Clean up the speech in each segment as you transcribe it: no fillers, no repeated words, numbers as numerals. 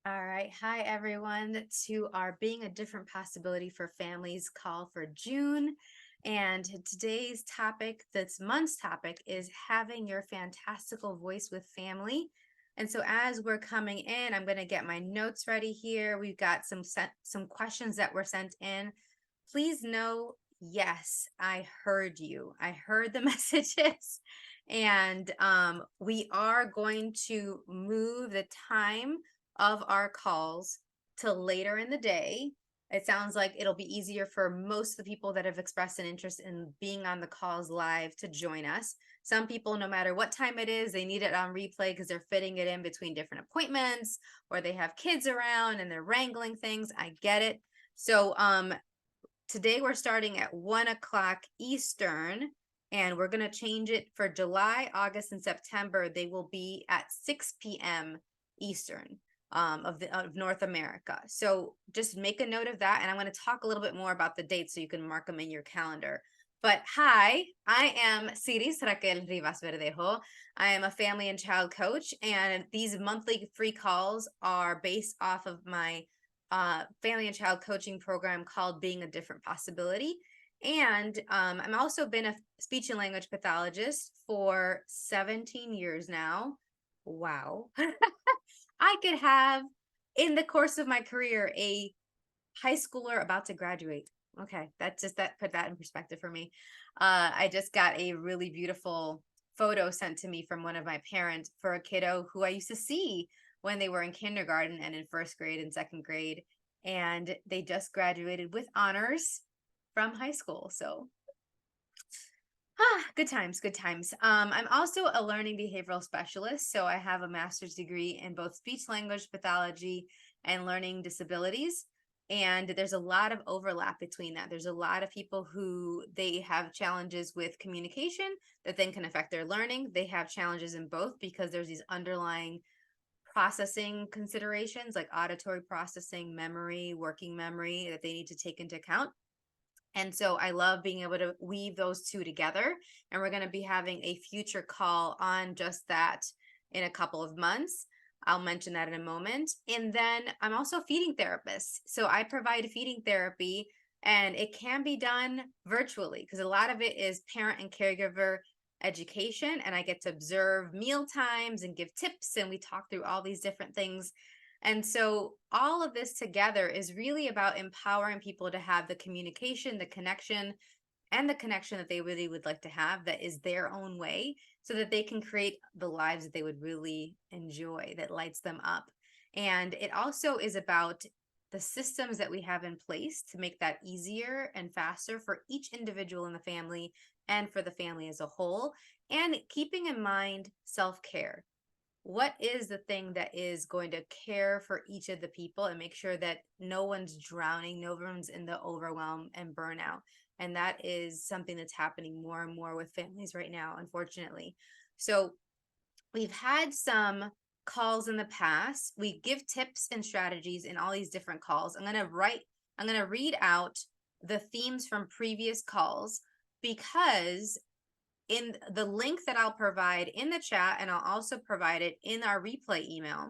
All right. Hi, everyone, to our Being a Different Possibility for Families call for June. And today's topic, this month's topic, is having your fantastical voice with family. And so, as we're coming in, I'm going to get my notes ready here. We've got some questions that were sent in. Please know, yes, I heard you. I heard the messages, and we are going to move the time of our calls to later in the day. It sounds like it'll be easier for most of the people that have expressed an interest in being on the calls live to join us. Some people, no matter what time it is, they need it on replay because they're fitting it in between different appointments or they have kids around and they're wrangling things. I get it. So today we're starting at 1 o'clock Eastern, and we're going to change it for July, August, and September. They will be at 6 p.m. Eastern of North America. So just make a note of that, and I'm going to talk a little bit more about the dates so you can mark them in your calendar. But hi, I am Siris Raquel Rivas-Verdejo. I am a family and child coach, and these monthly free calls are based off of my family and child coaching program called Being a Different Possibility. And I'm also been a speech and language pathologist for 17 years now. Wow. I could have, in the course of my career, a high schooler about to graduate. Okay, that put that in perspective for me. I just got a really beautiful photo sent to me from one of my parents for a kiddo who I used to see when they were in kindergarten and in first grade and second grade, and they just graduated with honors from high school. So good times, good times. I'm also a learning behavioral specialist, so I have a master's degree in both speech language pathology and learning disabilities. And there's a lot of overlap between that. There's a lot of people who they have challenges with communication that then can affect their learning. They have challenges in both because there's these underlying processing considerations like auditory processing, memory, working memory that they need to take into account. And so I love being able to weave those two together. And we're going to be having a future call on just that in a couple of months. I'll mention that in a moment. And then I'm also a feeding therapist. So I provide feeding therapy, and it can be done virtually because a lot of it is parent and caregiver education. And I get to observe meal times and give tips, and we talk through all these different things. And so all of this together is really about empowering people to have the communication, the connection, and the connection that they really would like to have that is their own way so that they can create the lives that they would really enjoy, that lights them up. And it also is about the systems that we have in place to make that easier and faster for each individual in the family and for the family as a whole, and keeping in mind self-care. What is the thing that is going to care for each of the people and make sure that no one's drowning, no one's in the overwhelm and burnout? And that is something that's happening more and more with families right now, unfortunately. So we've had some calls in the past. We give tips and strategies in all these different calls. I'm going to read out the themes from previous calls because in the link that I'll provide in the chat, and I'll also provide it in our replay email,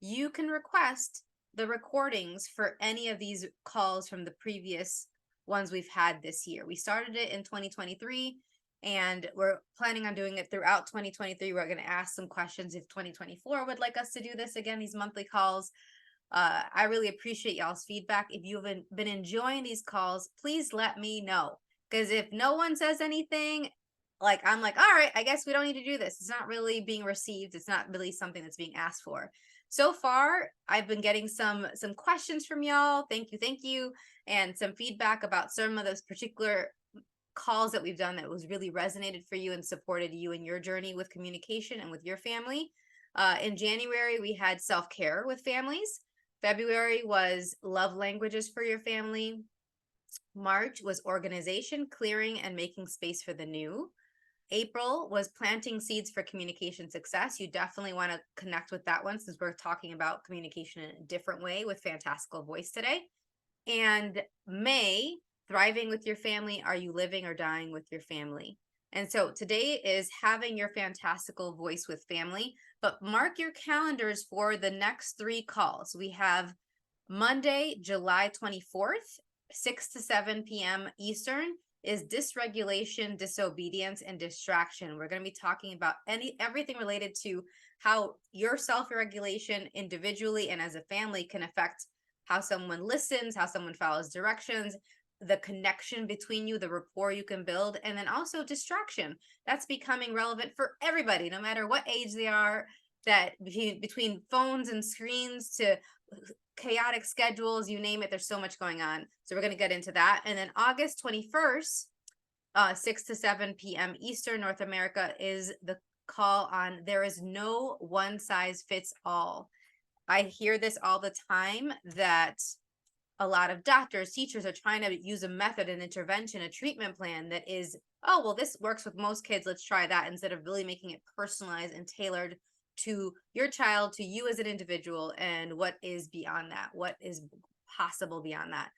you can request the recordings for any of these calls from the previous ones we've had this year. We started it in 2023, and we're planning on doing it throughout 2023. We're going to ask some questions if 2024 would like us to do this again, these monthly calls. I really appreciate y'all's feedback. If you've been enjoying these calls, please let me know. Because if no one says anything, I'm like, all right, I guess we don't need to do this. It's not really being received. It's not really something that's being asked for. So far, I've been getting some questions from y'all. Thank you, and some feedback about some of those particular calls that we've done that was really resonated for you and supported you in your journey with communication and with your family. In January, we had self-care with families. February was love languages for your family. March was organization, clearing, and making space for the new. April was planting seeds for communication success. You definitely want to connect with that one since we're talking about communication in a different way with Phantastical Voice today. And May, thriving with your family. Are you living or dying with your family? And so today is having your fantastical voice with family. but mark your calendars for the next 3 calls. We have Monday, July 24th, 6 to 7 p.m. Eastern, is dysregulation, disobedience, and distraction. We're going to be talking about everything related to how your self-regulation individually and as a family can affect how someone listens, how someone follows directions, the connection between you, the rapport you can build, and then also distraction. That's becoming relevant for everybody, no matter what age they are, that between phones and screens to chaotic schedules, you name it, there's so much going on. So we're going to get into that. And then August 21st, 6 to 7 p.m. Eastern, North America, is the call on there is no one size fits all. I hear this all the time, that a lot of doctors, teachers are trying to use a method, an intervention, a treatment plan that is, oh, well, this works with most kids, let's try that, instead of really making it personalized and tailored to your child, to you as an individual, and what is beyond that, what is possible beyond that.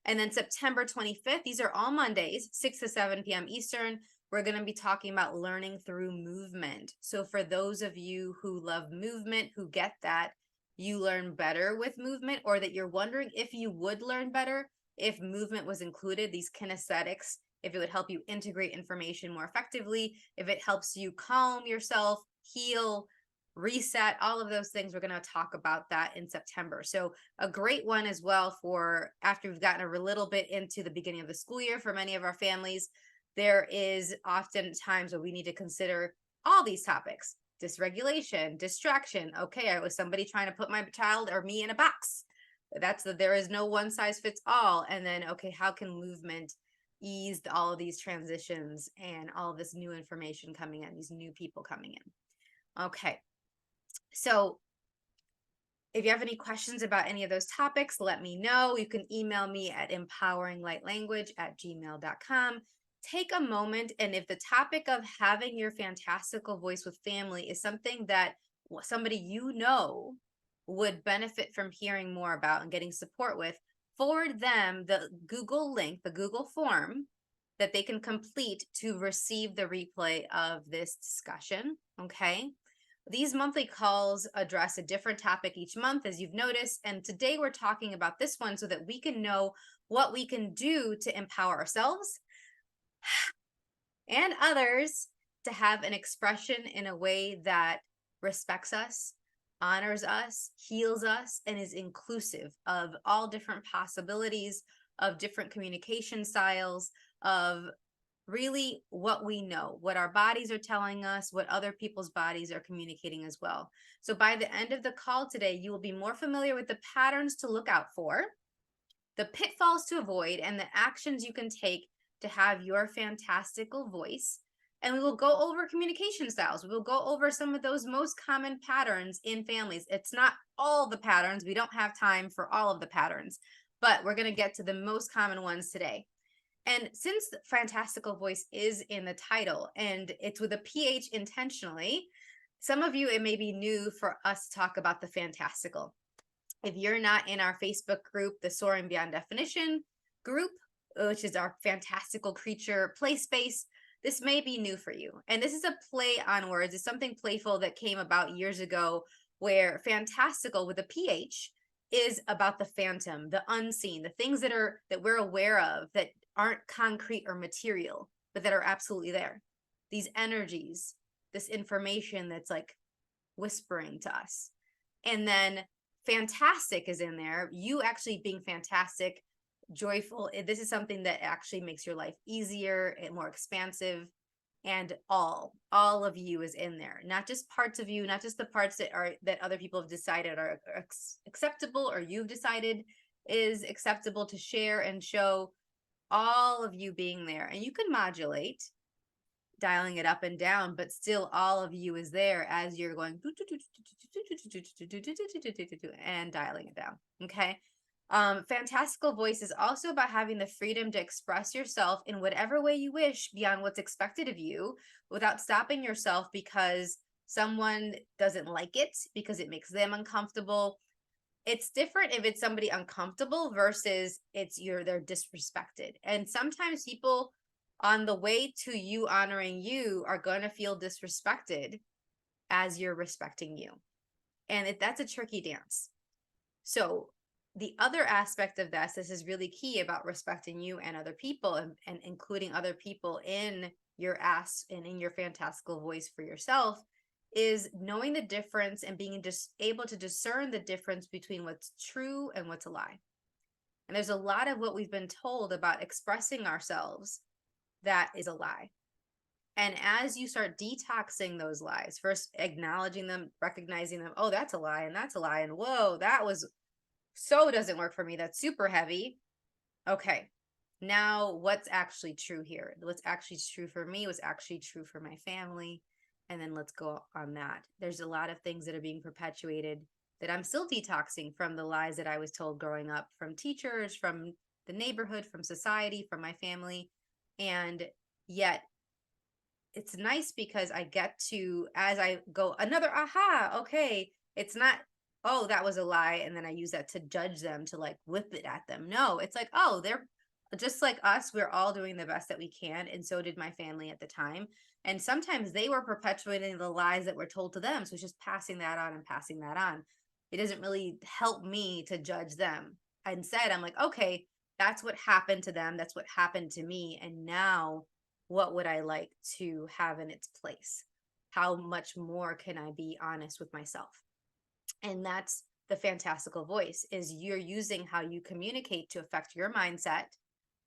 And then September 25th, these are all Mondays, 6 to 7 p.m. Eastern, we're going to be talking about learning through movement. So for those of you who love movement, who get that you learn better with movement, or that you're wondering if you would learn better if movement was included, these kinesthetics, if it would help you integrate information more effectively, if it helps you calm yourself, heal, reset, all of those things. We're going to talk about that in September. So a great one as well for after we've gotten a little bit into the beginning of the school year for many of our families. There is often times where we need to consider all these topics: dysregulation, distraction. Okay, I was somebody trying to put my child or me in a box. There is no one size fits all. And then, okay, how can movement ease all of these transitions and all of this new information coming in, these new people coming in? Okay, so if you have any questions about any of those topics, let me know. You can email me at empoweringlightlanguage@gmail.com. Take a moment, and if the topic of having your fantastical voice with family is something that somebody you know would benefit from hearing more about and getting support with, forward them the Google link, the Google form that they can complete to receive the replay of this discussion. Okay. These monthly calls address a different topic each month, as you've noticed. And today we're talking about this one so that we can know what we can do to empower ourselves and others to have an expression in a way that respects us, honors us, heals us, and is inclusive of all different possibilities, of different communication styles, of really what we know, what our bodies are telling us, what other people's bodies are communicating as well. So by the end of the call today, you will be more familiar with the patterns to look out for, the pitfalls to avoid, and the actions you can take to have your fantastical voice. And we will go over communication styles. We will go over some of those most common patterns in families. It's not all the patterns. We don't have time for all of the patterns, but we're going to get to the most common ones today. And since the fantastical voice is in the title and it's with a PH intentionally, some of you, it may be new for us to talk about the fantastical. If you're not in our Facebook group, the Soaring Beyond Definition group, which is our fantastical creature play space, this may be new for you. And this is a play on words. It's something playful that came about years ago, where fantastical with a PH is about the phantom, the unseen, the things that we're aware of that aren't concrete or material, but that are absolutely there. These energies, this information that's like whispering to us. And then fantastic is in there. You actually being fantastic, joyful. This is something that actually makes your life easier and more expansive. And all of you is in there, not just parts of you, not just the parts that other people have decided are acceptable, or you've decided is acceptable to share and show. All of you being there, and you can modulate, dialing it up and down, but still all of you is there as you're going and dialing it down. Okay. Fantastical voice is also about having the freedom to express yourself in whatever way you wish beyond what's expected of you, without stopping yourself because someone doesn't like it, because it makes them uncomfortable. It's different if it's somebody uncomfortable versus they're disrespected. And sometimes people on the way to you honoring you are going to feel disrespected as you're respecting you. And that's a tricky dance. So the other aspect of this is really key about respecting you and other people, and including other people in your ask and in your fantastical voice for yourself, is knowing the difference and being just able to discern the difference between what's true and what's a lie. And there's a lot of what we've been told about expressing ourselves that is a lie. And as you start detoxing those lies, first acknowledging them, recognizing them, oh, that's a lie, and that's a lie, and whoa, that was so doesn't work for me. That's super heavy. Okay. Now what's actually true here? What's actually true for me was actually true for my family. And then let's go on that. There's a lot of things that are being perpetuated that I'm still detoxing from the lies that I was told growing up, from teachers, from the neighborhood, from society, from my family. And yet it's nice because I get to, as I go, another aha, okay, it's not, oh, that was a lie, and then I use that to judge them, to like whip it at them. No, it's like, oh, they're just like us. We're all doing the best that we can, and so did my family at the time. And sometimes they were perpetuating the lies that were told to them, so it's just passing that on and passing that on. It doesn't really help me to judge them. Instead, I'm like, okay, that's what happened to them. That's what happened to me. And now what would I like to have in its place? How much more can I be honest with myself? And that's the fantastical voice, is you're using how you communicate to affect your mindset,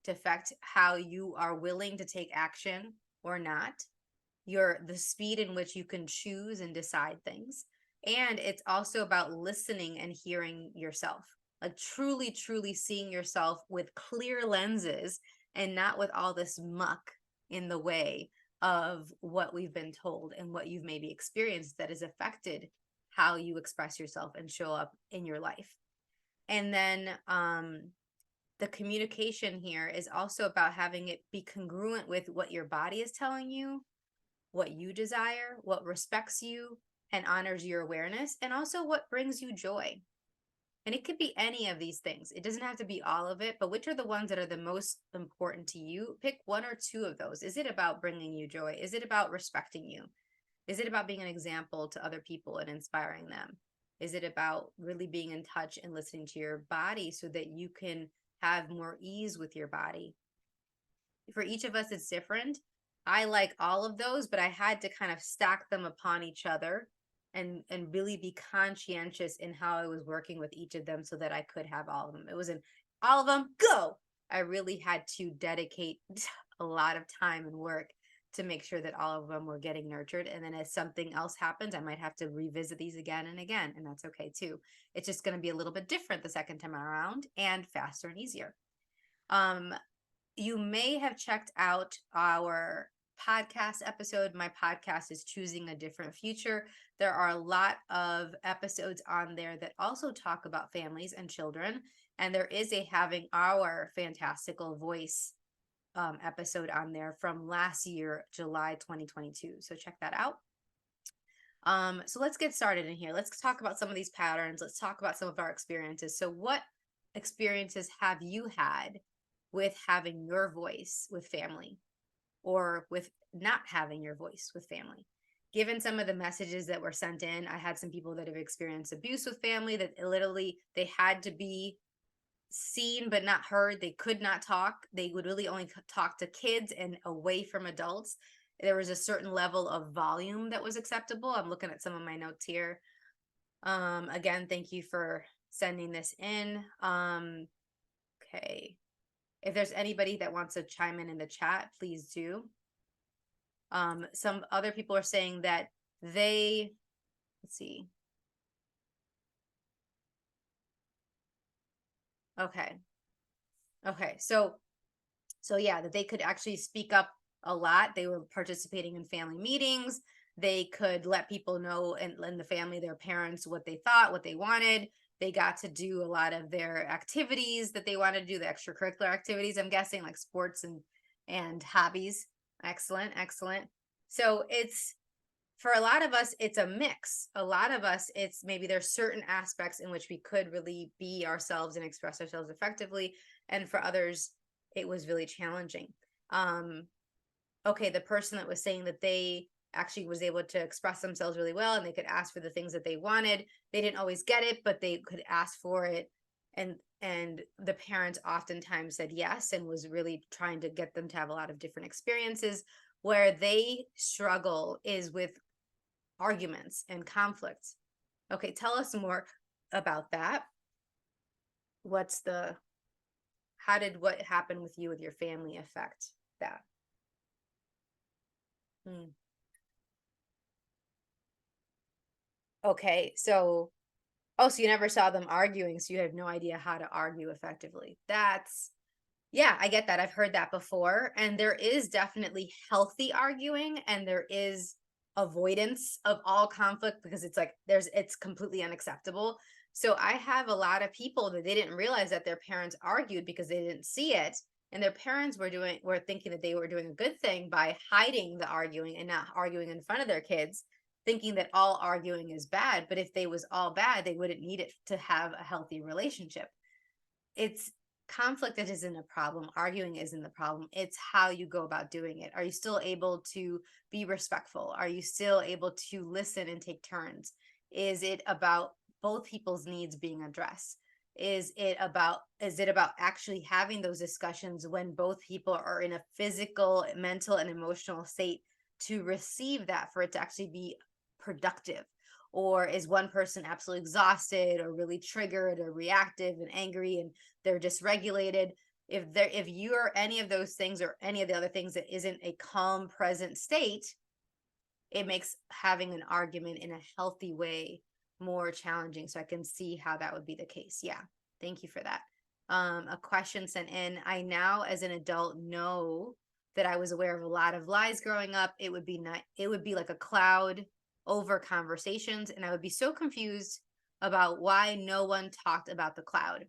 to affect how you are willing to take action or not, the speed in which you can choose and decide things. And it's also about listening and hearing yourself, like truly, truly seeing yourself with clear lenses and not with all this muck in the way of what we've been told and what you've maybe experienced that has affected how you express yourself and show up in your life. And then the communication here is also about having it be congruent with what your body is telling you, what you desire, what respects you and honors your awareness, and also what brings you joy. And it could be any of these things. It doesn't have to be all of it, but which are the ones that are the most important to you? Pick one or two of those. Is it about bringing you joy? Is it about respecting you? Is it about being an example to other people and inspiring them? Is it about really being in touch and listening to your body so that you can have more ease with your body? For each of us, it's different. I like all of those, but I had to kind of stack them upon each other and really be conscientious in how I was working with each of them so that I could have all of them. It wasn't all of them, go. I really had to dedicate a lot of time and work to make sure that all of them were getting nurtured. And then as something else happens, I might have to revisit these again and again, and that's okay too. It's just going to be a little bit different the second time around, and faster and easier. You may have checked out our podcast episode. My podcast is Choosing a Different Future. There are a lot of episodes on there that also talk about families and children. And there is a Having Our Fantastical Voice episode on there from last year, July 2022. So check that out. So let's get started in here. Let's talk about some of these patterns. Let's talk about some of our experiences. So what experiences have you had with having your voice with family, or with not having your voice with family? Given some of the messages that were sent in, I had some people that have experienced abuse with family, that literally they had to be seen but not heard. They could not talk. They would really only talk to kids and away from adults. There was a certain level of volume that was acceptable. I'm looking at some of my notes here. Again, thank you for sending this in. Okay. If there's anybody that wants to chime in the chat, please do. Some other people are saying that let's see. Okay. So yeah, that they could actually speak up a lot. They were participating in family meetings. They could let people know, and the family, their parents, what they thought, what they wanted. They got to do a lot of their activities that they wanted to do, the extracurricular activities, I'm guessing, like sports and hobbies. Excellent. So it's, for a lot of us, it's a mix. A lot of us, it's maybe there's certain aspects in which we could really be ourselves and express ourselves effectively. And for others, it was really challenging. Okay, the person that was saying that they actually was able to express themselves really well, and they could ask for the things that they wanted. They didn't always get it, but they could ask for it. And the parents oftentimes said yes, and was really trying to get them to have a lot of different experiences. Where they struggle is with arguments and conflicts. Okay, tell us more about that. How did what happened with you with your family affect that? Okay, so you never saw them arguing, so you have no idea how to argue effectively. Yeah, I get that. I've heard that before. And there is definitely healthy arguing, and there is avoidance of all conflict, because it's completely unacceptable. So I have a lot of people that they didn't realize that their parents argued because they didn't see it. And their parents were thinking that they were doing a good thing by hiding the arguing and not arguing in front of their kids, thinking that all arguing is bad. But if they was all bad, they wouldn't need it to have a healthy relationship. It's conflict that isn't a problem. Arguing isn't the problem. It's how you go about doing it. Are you still able to be respectful? Are you still able to listen and take turns? Is it about both people's needs being addressed? Is it about actually having those discussions when both people are in a physical, mental, and emotional state to receive that, for it to actually be productive? Or is one person absolutely exhausted or really triggered or reactive and angry and they're dysregulated? If you are any of those things or any of the other things that isn't a calm, present state, it makes having an argument in a healthy way more challenging. So I can see how that would be the case. Yeah. Thank you for that. A question sent in. I now, as an adult, know that I was aware of a lot of lies growing up. It would be like a cloud over conversations, and I would be so confused about why no one talked about the cloud.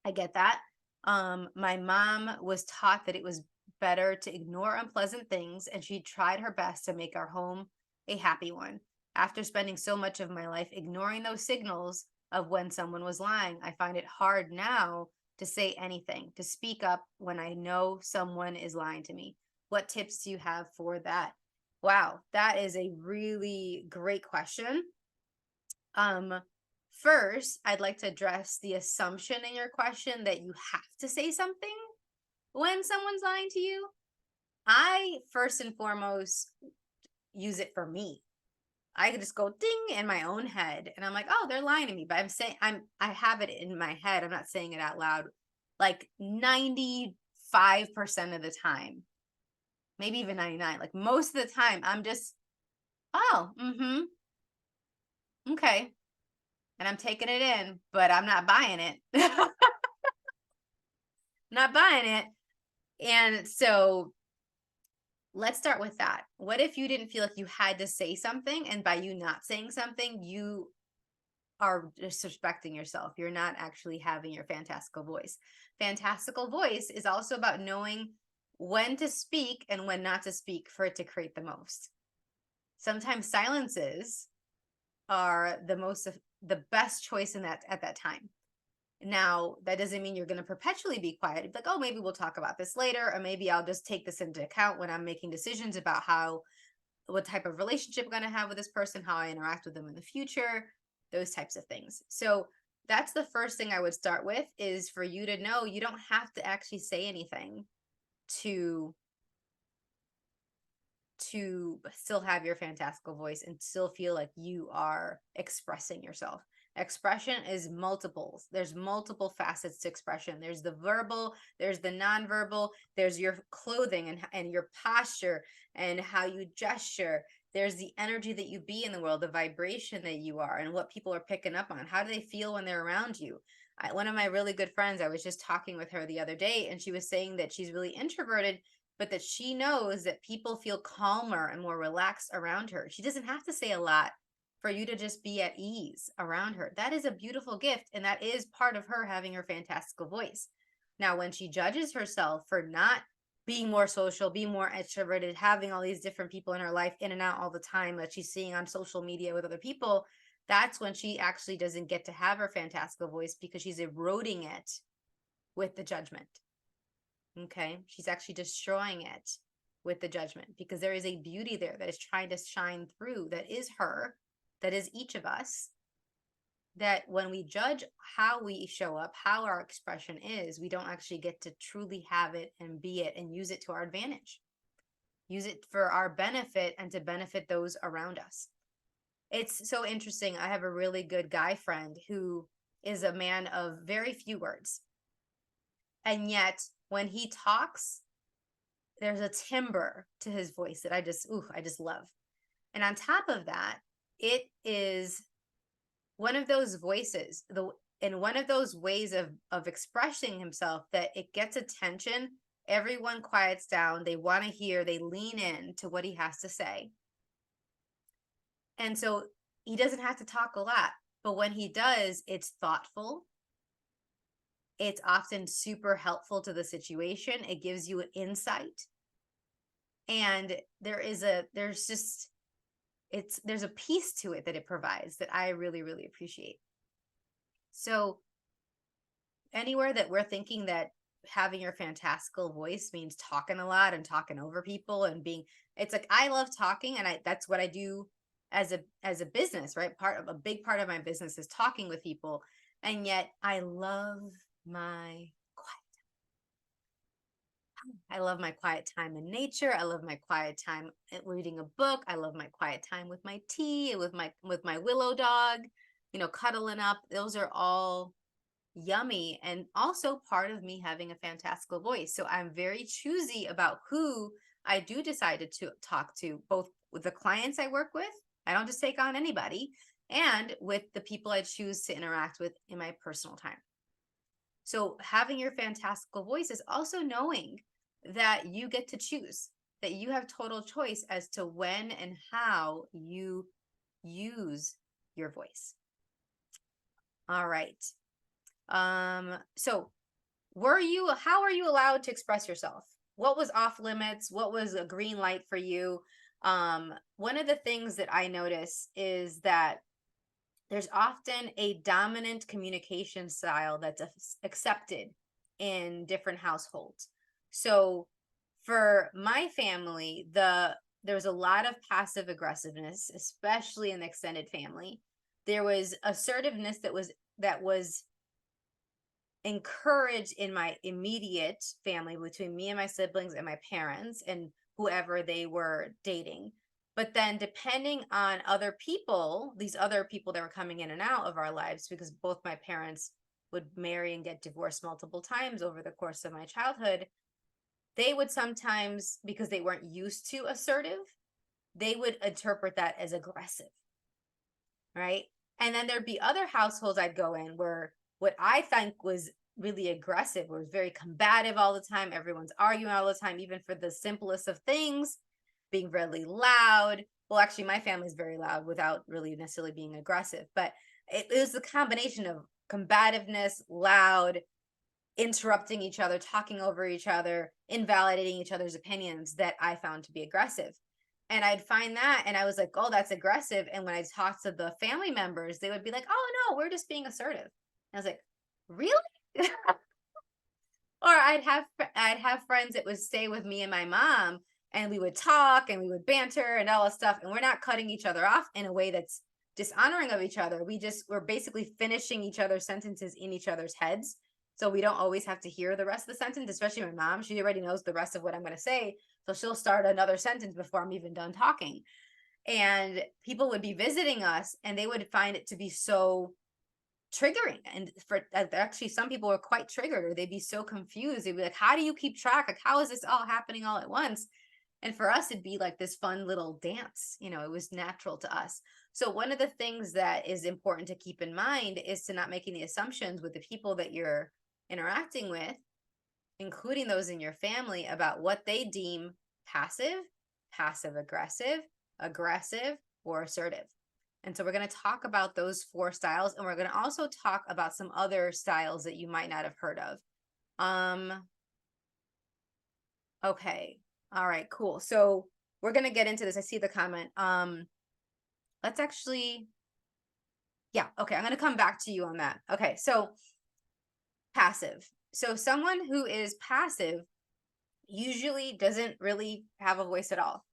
I get that. My mom was taught that it was better to ignore unpleasant things, and she tried her best to make our home a happy one. After spending so much of my life ignoring those signals of when someone was lying, I find it hard now to say anything, to speak up when I know someone is lying to me. What tips do you have for that? Wow, that is a really great question. First, I'd like to address the assumption in your question that you have to say something when someone's lying to you. I first and foremost use it for me. I could just go ding in my own head, and I'm like, oh, they're lying to me. But I have it in my head. I'm not saying it out loud. Like 95% of the time, maybe even 99. Like most of the time, I'm just, oh, okay. And I'm taking it in, but I'm not buying it. Not buying it. And so let's start with that. What if you didn't feel like you had to say something, and by you not saying something, you are disrespecting yourself? You're not actually having your fantastical voice. Fantastical voice is also about knowing when to speak and when not to speak for it to create the most. Sometimes silences are the best choice at that time. Now, that doesn't mean you're going to perpetually be quiet. It's like, oh, maybe we'll talk about this later, or maybe I'll just take this into account when I'm making decisions about what type of relationship I'm going to have with this person, how I interact with them in the future, those types of things. So that's the first thing I would start with, is for you to know you don't have to actually say anything to still have your fantastical voice and still feel like you are expressing yourself. Expression is multiples. There's multiple facets to expression. There's the verbal, there's the nonverbal, there's your clothing and your posture and how you gesture. There's the energy that you be in the world, the vibration that you are, and what people are picking up on. How do they feel when they're around you? One of my really good friends, I was just talking with her the other day, and she was saying that she's really introverted, but that she knows that people feel calmer and more relaxed around her. She doesn't have to say a lot for you to just be at ease around her. That is a beautiful gift, and that is part of her having her fantastical voice. Now, when she judges herself for not being more social, being more extroverted, having all these different people in her life in and out all the time that she's seeing on social media with other people, that's when she actually doesn't get to have her fantastical voice, because she's eroding it with the judgment. Okay, she's actually destroying it with the judgment, because there is a beauty there that is trying to shine through, that is her, that is each of us, that when we judge how we show up, how our expression is, we don't actually get to truly have it and be it and use it to our advantage. Use it for our benefit and to benefit those around us. It's so interesting. I have a really good guy friend who is a man of very few words. And yet when he talks, there's a timbre to his voice that I just love. And on top of that, it is one of those voices, in one of those ways of expressing himself, that it gets attention. Everyone quiets down. They want to hear, they lean in to what he has to say. And so he doesn't have to talk a lot, but when he does, it's thoughtful. It's often super helpful to the situation. It gives you an insight. And there's a piece to it that it provides that I really, really appreciate. So anywhere that we're thinking that having your fantastical voice means talking a lot and talking over people and it's like, I love talking, and that's what I do as a business, right? A big part of my business is talking with people. And yet I love my quiet time in nature. I love my quiet time reading a book. I love my quiet time with my tea, with my willow dog, cuddling up. Those are all yummy, and also part of me having a fantastical voice. So I'm very choosy about who I do decide to talk to, both with the clients I work with. I don't just take on anybody, and with the people I choose to interact with in my personal time. So having your fantastical voice is also knowing that you get to choose, that you have total choice as to when and how you use your voice. All right. So how are you allowed to express yourself? What was off limits? What was a green light for you? One of the things that I notice is that there's often a dominant communication style that's accepted in different households. So for my family, there's a lot of passive aggressiveness, especially in the extended family. There was assertiveness that was encouraged in my immediate family, between me and my siblings and my parents and whoever they were dating. But then depending on other people, these other people that were coming in and out of our lives, because both my parents would marry and get divorced multiple times over the course of my childhood, they would sometimes, because they weren't used to assertive, they would interpret that as aggressive, right? And then there'd be other households I'd go in where what I think was really aggressive, was very combative all the time. Everyone's arguing all the time, even for the simplest of things, being really loud. Well, actually, my family's very loud without really necessarily being aggressive, but it was the combination of combativeness, loud, interrupting each other, talking over each other, invalidating each other's opinions, that I found to be aggressive. And I'd find that, and I was like, oh, that's aggressive. And when I talked to the family members, they would be like, oh, no, we're just being assertive. And I was like, really? Or I'd have friends that would stay with me and my mom, and we would talk and we would banter and all this stuff. And we're not cutting each other off in a way that's dishonoring of each other. We're basically finishing each other's sentences in each other's heads. So we don't always have to hear the rest of the sentence, especially my mom. She already knows the rest of what I'm going to say. So she'll start another sentence before I'm even done talking. And people would be visiting us, and they would find it to be so triggering. And actually, some people were quite triggered, or they'd be so confused. They'd be like, how do you keep track? Like, how is this all happening all at once? And for us, it'd be like this fun little dance. It was natural to us. So one of the things that is important to keep in mind is to not make any assumptions with the people that you're interacting with, including those in your family, about what they deem passive, passive-aggressive, aggressive, or assertive. And so we're going to talk about those 4 styles, and we're going to also talk about some other styles that you might not have heard of. Okay. All right, cool. So we're going to get into this. I see the comment. Let's actually, yeah. Okay. I'm going to come back to you on that. Okay. So passive. So someone who is passive usually doesn't really have a voice at all.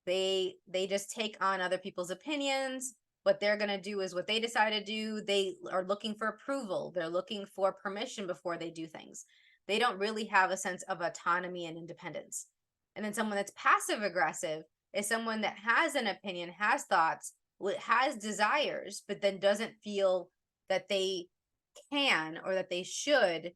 They just take on other people's opinions. What they're going to do is what they decide to do. They are looking for approval. They're looking for permission before they do things. They don't really have a sense of autonomy and independence. And then someone that's passive aggressive is someone that has an opinion, has thoughts, has desires, but then doesn't feel that they can or that they should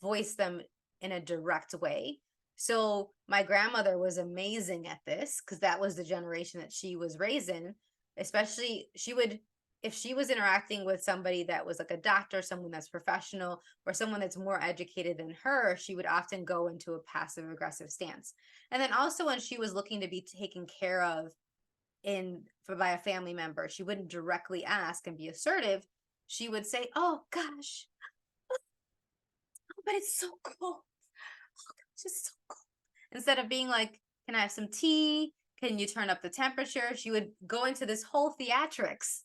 voice them in a direct way. So my grandmother was amazing at this because that was the generation that she was raised in. Especially, she would, if she was interacting with somebody that was like a doctor, someone that's professional, or someone that's more educated than her, she would often go into a passive aggressive stance. And then also when she was looking to be taken care of by a family member, she wouldn't directly ask and be assertive. She would say, "Oh gosh, but it's so cold. Oh gosh, it's so cold." Instead of being like, "Can I have some tea? Can you turn up the temperature?" She would go into this whole theatrics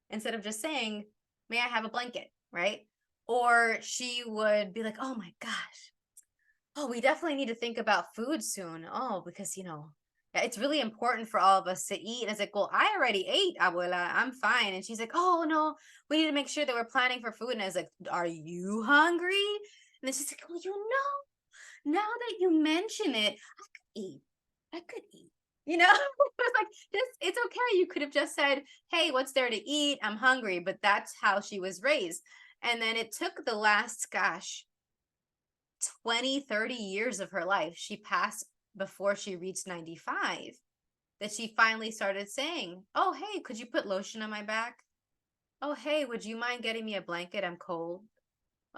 instead of just saying, "May I have a blanket?" Right? Or she would be like, "Oh my gosh. Oh, we definitely need to think about food soon. Oh, because, it's really important for all of us to eat." And it's like, "Well, I already ate, abuela. I'm fine." And she's like, "Oh, no, we need to make sure that we're planning for food." And I was like, "Are you hungry?" And then she's like, "Well, now that you mention it, I could eat. I could eat." It was like, it's okay. You could have just said, "Hey, what's there to eat? I'm hungry." But that's how she was raised. And then it took the last, gosh, 20, 30 years of her life. She passed before she reached 95, that she finally started saying, "Oh, hey, could you put lotion on my back? Oh, hey, would you mind getting me a blanket? I'm cold.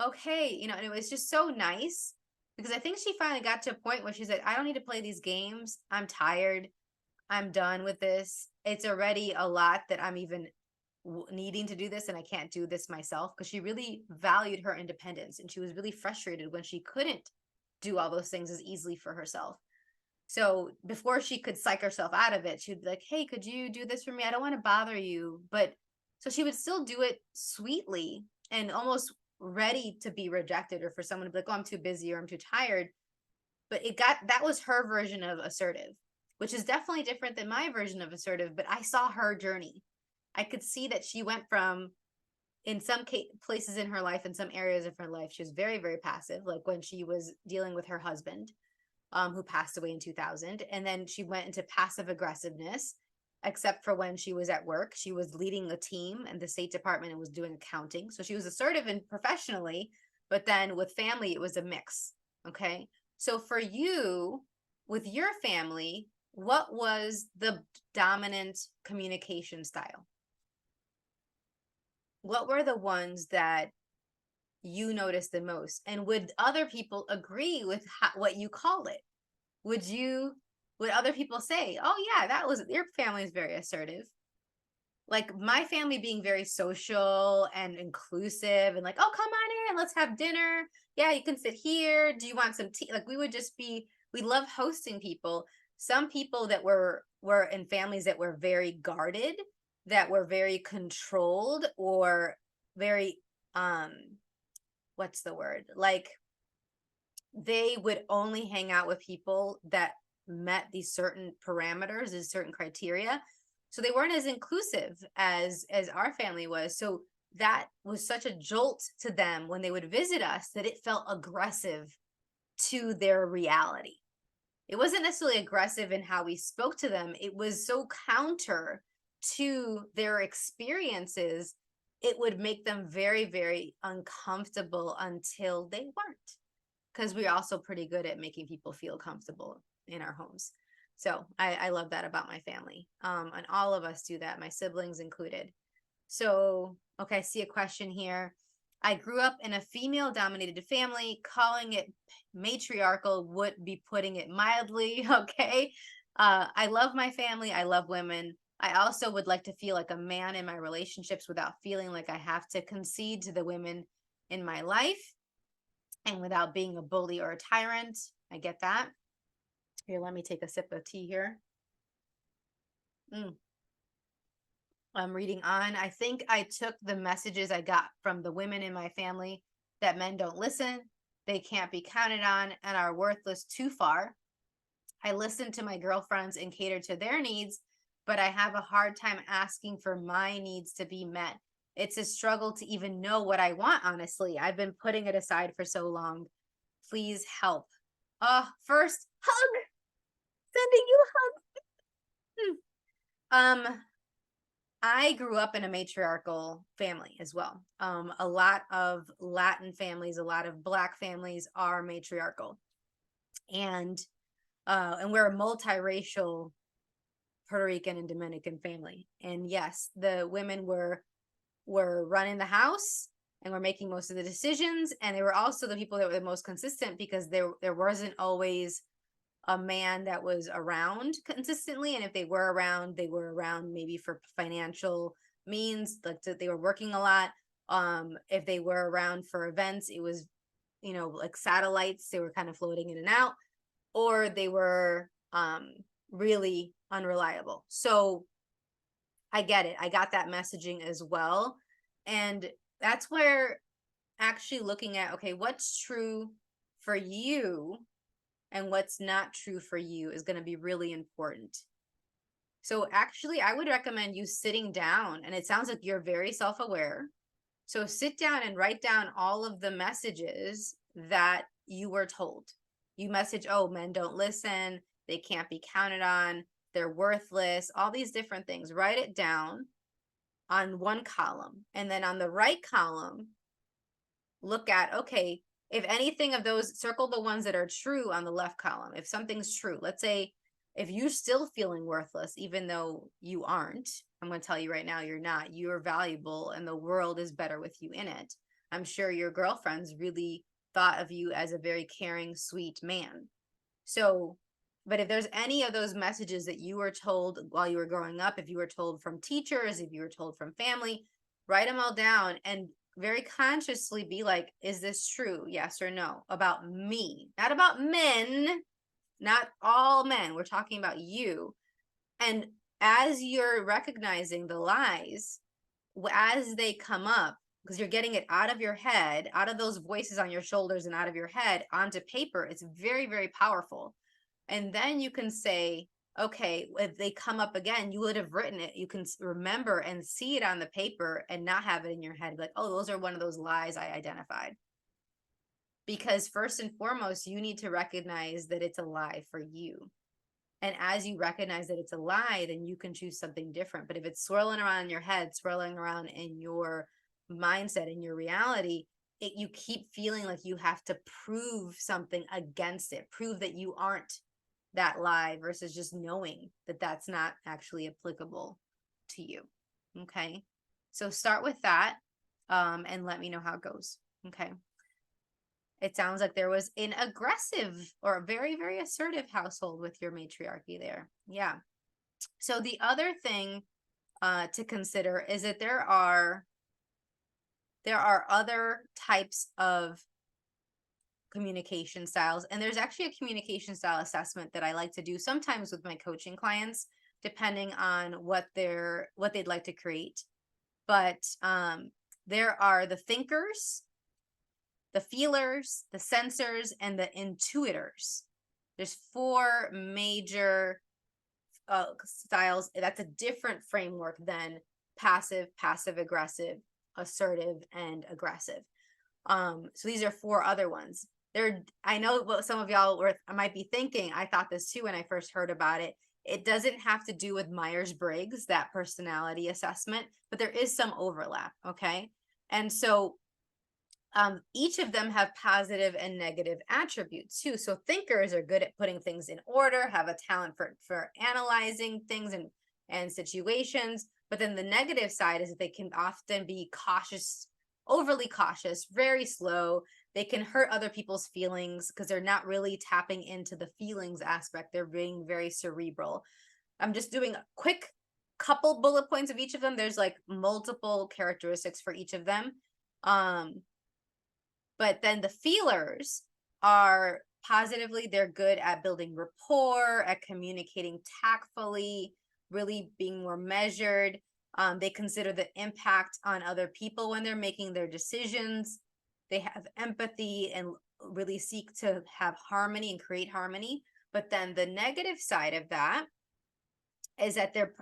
Okay." And it was just so nice because I think she finally got to a point where she's like, "I don't need to play these games. I'm tired. I'm done with this. It's already a lot that I'm even needing to do this, and I can't do this myself." Because she really valued her independence and she was really frustrated when she couldn't do all those things as easily for herself. So before she could psych herself out of it, she'd be like, "Hey, could you do this for me? I don't want to bother you." But so she would still do it sweetly and almost ready to be rejected or for someone to be like, "Oh, I'm too busy," or "I'm too tired." But that was her version of assertive, which is definitely different than my version of assertive. But I saw her journey. I could see that she went from, in some places in her life, in some areas of her life, she was very, very passive, like when she was dealing with her husband, who passed away in 2000. And then she went into passive aggressiveness, except for when she was at work. She was leading a team in the State Department and was doing accounting. So she was assertive and professionally, but then with family, it was a mix. Okay. So for you, with your family, what was the dominant communication style? What were the ones that you noticed the most? And would other people agree with what you call it? Would other people say, "Oh yeah, that was your family is very assertive"? Like my family being very social and inclusive and like, "Oh, come on in, let's have dinner. Yeah, you can sit here. Do you want some tea?" Like we love hosting people. Some people that were in families that were very guarded, that were very controlled, or very um what's the word? Like they would only hang out with people that met these certain parameters, these certain criteria. So they weren't as inclusive as our family was. So that was such a jolt to them when they would visit us that it felt aggressive to their reality. It wasn't necessarily aggressive in how we spoke to them. It was so counter to their experiences. It would make them very, very uncomfortable until they weren't, because we're also pretty good at making people feel comfortable in our homes. So I love that about my family. And all of us do that, my siblings included. So, okay, I see a question here. I grew up in a female dominated family. Calling it matriarchal would be putting it mildly. Okay. I love my family. I love women. I also would like to feel like a man in my relationships without feeling like I have to concede to the women in my life and without being a bully or a tyrant. I get that. Here, let me take a sip of tea here. I'm reading on. I think I took the messages I got from the women in my family that men don't listen, they can't be counted on, and are worthless too far. I listen to my girlfriends and cater to their needs, but I have a hard time asking for my needs to be met. It's a struggle to even know what I want, honestly. I've been putting it aside for so long. Please help. First, hug. Sending you a hug. I grew up in a matriarchal family as well. A lot of Latin families, a lot of Black families are matriarchal. And we're a multiracial Puerto Rican and Dominican family. And yes, the women were running the house and were making most of the decisions. And they were also the people that were the most consistent, because there wasn't always a man that was around consistently. And if they were around maybe for financial means, like they were working a lot. If they were around for events, it was, like satellites, they were kind of floating in and out, or they were really unreliable. So I get it. I got that messaging as well. And that's where actually looking at, okay, what's true for you and what's not true for you is going to be really important. So actually, I would recommend you sitting down, and it sounds like you're very self-aware. So sit down and write down all of the messages that you were told. You message, oh, men don't listen, they can't be counted on, they're worthless, all these different things. Write it down on one column. And then on the right column, look at, okay, if anything of those, circle the ones that are true on the left column. If something's true, let's say if you're still feeling worthless, even though you aren't, I'm going to tell you right now, you're not. You're valuable and the world is better with you in it. I'm sure your girlfriends really thought of you as a very caring, sweet man. So, but if there's any of those messages that you were told while you were growing up, if you were told from teachers, if you were told from family, write them all down and very consciously be like, is this true? Yes or no? About me, not about men, not all men. We're talking about you. And as you're recognizing the lies, as they come up, because you're getting it out of your head, out of those voices on your shoulders and out of your head onto paper, it's very, very powerful. And then you can say, okay, if they come up again, you would have written it. You can remember and see it on the paper and not have it in your head. Like, oh, those are one of those lies I identified. Because first and foremost, you need to recognize that it's a lie for you. And as you recognize that it's a lie, then you can choose something different. But if it's swirling around in your head, swirling around in your mindset, in your reality, you keep feeling like you have to prove something against it, prove that you aren't that lie, versus just knowing that that's not actually applicable to you. Okay. So start with that and let me know how it goes. Okay. It sounds like there was an aggressive or a very, very assertive household with your matriarchy there. Yeah. So the other thing to consider is that there are other types of communication styles, and there's actually a communication style assessment that I like to do sometimes with my coaching clients, depending on what they'd like to create. But there are the thinkers, the feelers, the sensors, and the intuitors. There's 4 major styles. That's a different framework than passive, passive-aggressive, assertive, and aggressive. So these are 4 other ones. I know what some of y'all might be thinking. I thought this too when I first heard about it. It doesn't have to do with Myers-Briggs, that personality assessment, but there is some overlap, okay? And so each of them have positive and negative attributes too. So thinkers are good at putting things in order, have a talent for analyzing things and situations. But then the negative side is that they can often be cautious, overly cautious, very slow. They can hurt other people's feelings because they're not really tapping into the feelings aspect. They're being very cerebral. I'm just doing a quick couple bullet points of each of them. There's like multiple characteristics for each of them. But then the feelers are positively, they're good at building rapport, at communicating tactfully, really being more measured. They consider the impact on other people when they're making their decisions. They have empathy and really seek to have harmony and create harmony. But then the negative side of that is that they're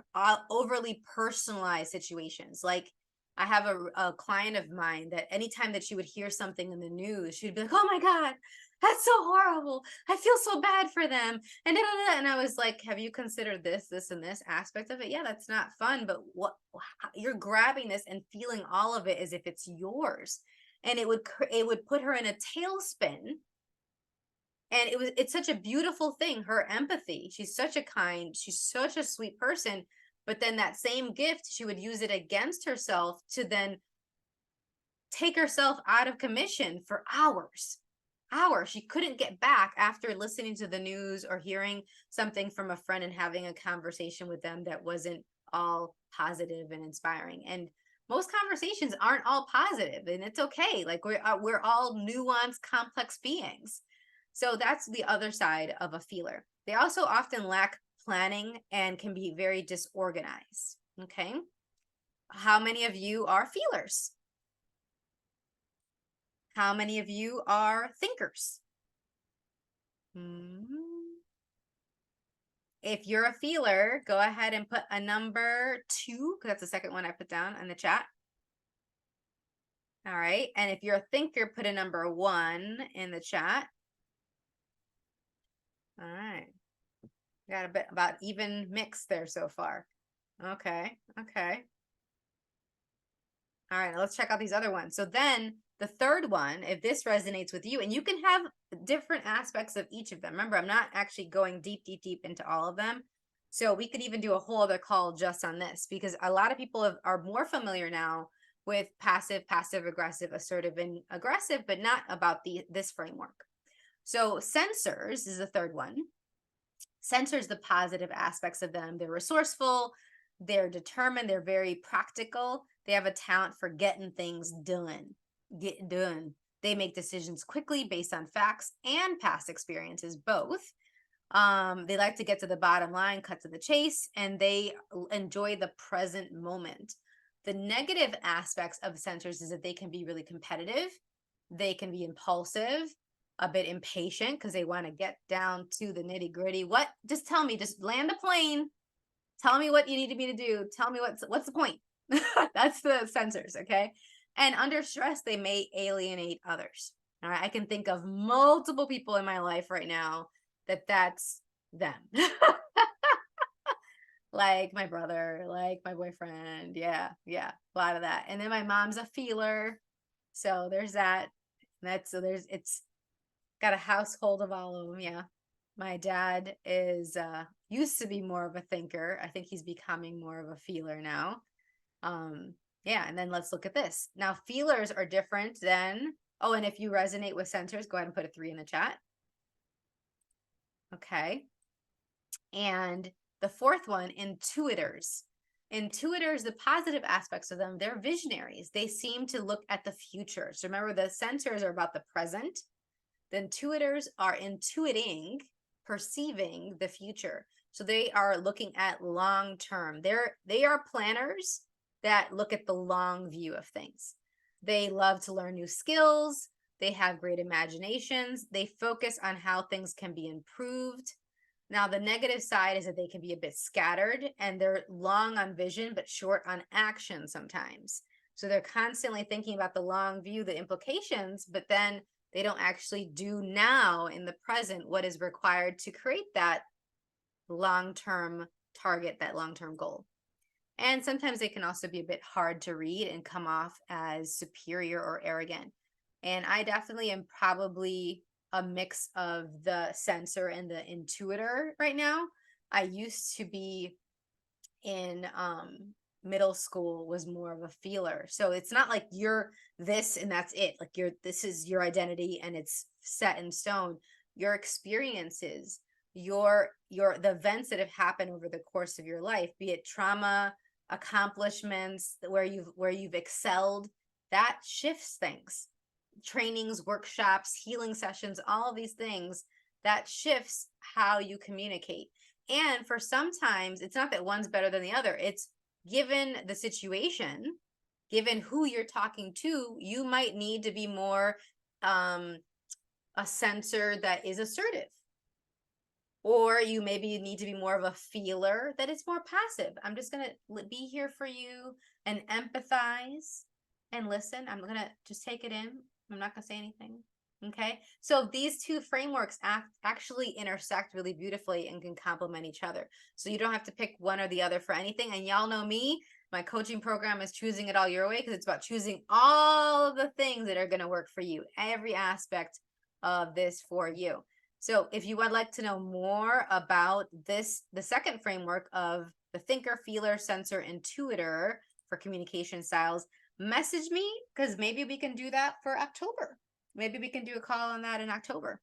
overly personalized situations. Like I have a client of mine that anytime that she would hear something in the news, she'd be like, "Oh my God, that's so horrible. I feel so bad for them." And da, da, da. And I was like, "Have you considered this, and this aspect of it? Yeah, that's not fun, but what you're grabbing this and feeling all of it as if it's yours." And it would put her in a tailspin, and it's such a beautiful thing, her empathy. She's such a sweet person, but then that same gift, she would use it against herself to then take herself out of commission for hours. She couldn't get back after listening to the news or hearing something from a friend and having a conversation with them that wasn't all positive and inspiring. And most conversations aren't all positive, and it's okay. Like we're all nuanced, complex beings. So that's the other side of a feeler. They also often lack planning and can be very disorganized. Okay. How many of you are feelers? How many of you are thinkers? If you're a feeler, go ahead and put a number 2, because that's the second one I put down in the chat. All right. And if you're a thinker, put a number 1 in the chat. All right. Got a bit about even mix there so far. Okay. Okay. All right. Let's check out these other ones. So then the third one, if this resonates with you, and you can have different aspects of each of them. Remember, I'm not actually going deep into all of them. So we could even do a whole other call just on this, because a lot of people are more familiar now with passive, aggressive, assertive, and aggressive, but not about this framework. So sensors is the third one. Sensors, the positive aspects of them. They're resourceful, they're determined, they're very practical. They have a talent for getting things done. They make decisions quickly based on facts and past experiences, both. They like to get to the bottom line, cut to the chase, and they enjoy the present moment. The negative aspects of sensors is that they can be really competitive. They can be impulsive, a bit impatient because they want to get down to the nitty gritty. What? Just tell me, just land the plane. Tell me what you needed me to do. Tell me what's the point? That's the sensors, okay? And under stress, they may alienate others. All right, I can think of multiple people in my life right now that's them. Like my brother, like my boyfriend. Yeah, a lot of that. And then my mom's a feeler. So there's that. It's got a household of all of them. Yeah. My dad is used to be more of a thinker. I think he's becoming more of a feeler now. Yeah, and then let's look at this. Now, feelers are different than, oh, and if you resonate with sensors, go ahead and put a 3 in the chat. Okay. And the fourth one, intuitors. Intuitors, the positive aspects of them, they're visionaries. They seem to look at the future. So remember, the sensors are about the present. The intuitors are intuiting, perceiving the future. So they are looking at long term. They are planners that look at the long view of things. They love to learn new skills. They have great imaginations. They focus on how things can be improved. Now, the negative side is that they can be a bit scattered, and they're long on vision, but short on action sometimes. So they're constantly thinking about the long view, the implications, but then they don't actually do now in the present what is required to create that long-term target, that long-term goal. And sometimes they can also be a bit hard to read and come off as superior or arrogant. And I definitely am probably a mix of the sensor and the intuitor right now. I used to be in middle school, was more of a feeler. So it's not like you're this and that's it. Like this is your identity and it's set in stone. Your experiences, the events that have happened over the course of your life, be it trauma, accomplishments, where you've excelled, that shifts things. Trainings, workshops, healing sessions, all of these things, that shifts how you communicate. And for sometimes it's not that one's better than the other. It's given the situation, given who you're talking to, you might need to be more a sensor that is assertive. Or you maybe need to be more of a feeler that is more passive. I'm just going to be here for you and empathize and listen. I'm going to just take it in. I'm not going to say anything. Okay. So these two frameworks actually intersect really beautifully and can complement each other. So you don't have to pick one or the other for anything. And y'all know me, my coaching program is choosing it all your way, because it's about choosing all of the things that are going to work for you, every aspect of this for you. So if you would like to know more about this, the second framework of the thinker, feeler, sensor, intuitor for communication styles, message me, because maybe we can do that for October. Maybe we can do a call on that in October.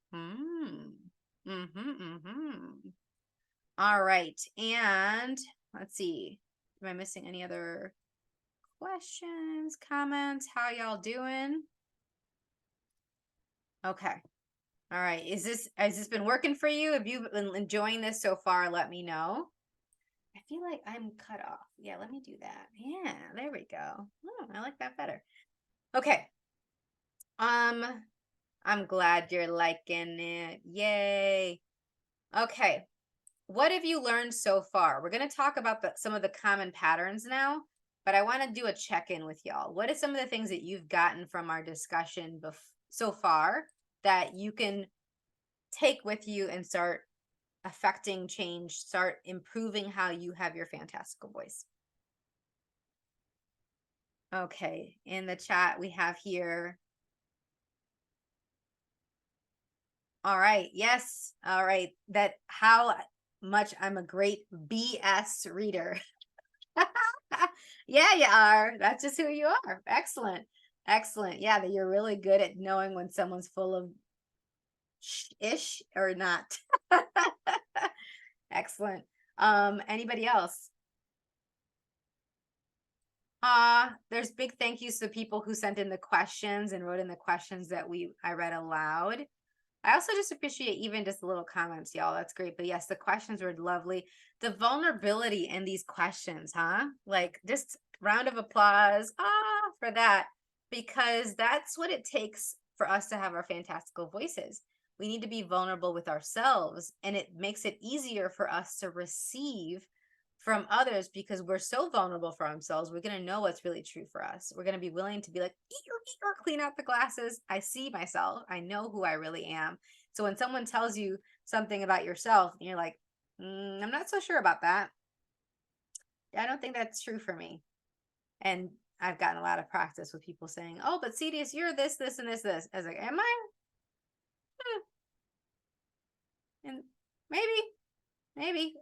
All right. And let's see. Am I missing any other questions, comments? How y'all doing? Okay. All right. Has this been working for you? Have you been enjoying this so far? Let me know. I feel like I'm cut off. Yeah, let me do that. Yeah, there we go. Oh, I like that better. Okay. I'm glad you're liking it. Yay. Okay. What have you learned so far? We're going to talk about some of the common patterns now, but I want to do a check-in with y'all. What are some of the things that you've gotten from our discussion so far that you can take with you and start affecting change, start improving how you have your fantastical voice? Okay, in the chat we have here. All right, yes. All right, that how much I'm a great BS reader. Yeah, you are. That's just who you are. Excellent. Excellent. Yeah, that you're really good at knowing when someone's full of ish or not. Excellent. Anybody else? There's big thank yous to people who sent in the questions and wrote in the questions that I read aloud. I also just appreciate even just the little comments, y'all. That's great. But yes, the questions were lovely. The vulnerability in these questions, huh? Like, just round of applause for that, because that's what it takes for us to have our fantastical voices. We need to be vulnerable with ourselves, and it makes it easier for us to receive from others, because we're so vulnerable for ourselves. We're going to know what's really true for us. We're going to be willing to be like, clean out the glasses. I see myself. I know who I really am. So when someone tells you something about yourself and you're like, I'm not so sure about that, I don't think that's true for me. And I've gotten a lot of practice with people saying, oh, but Siris, you're this, this, and this. I was like, am I? And maybe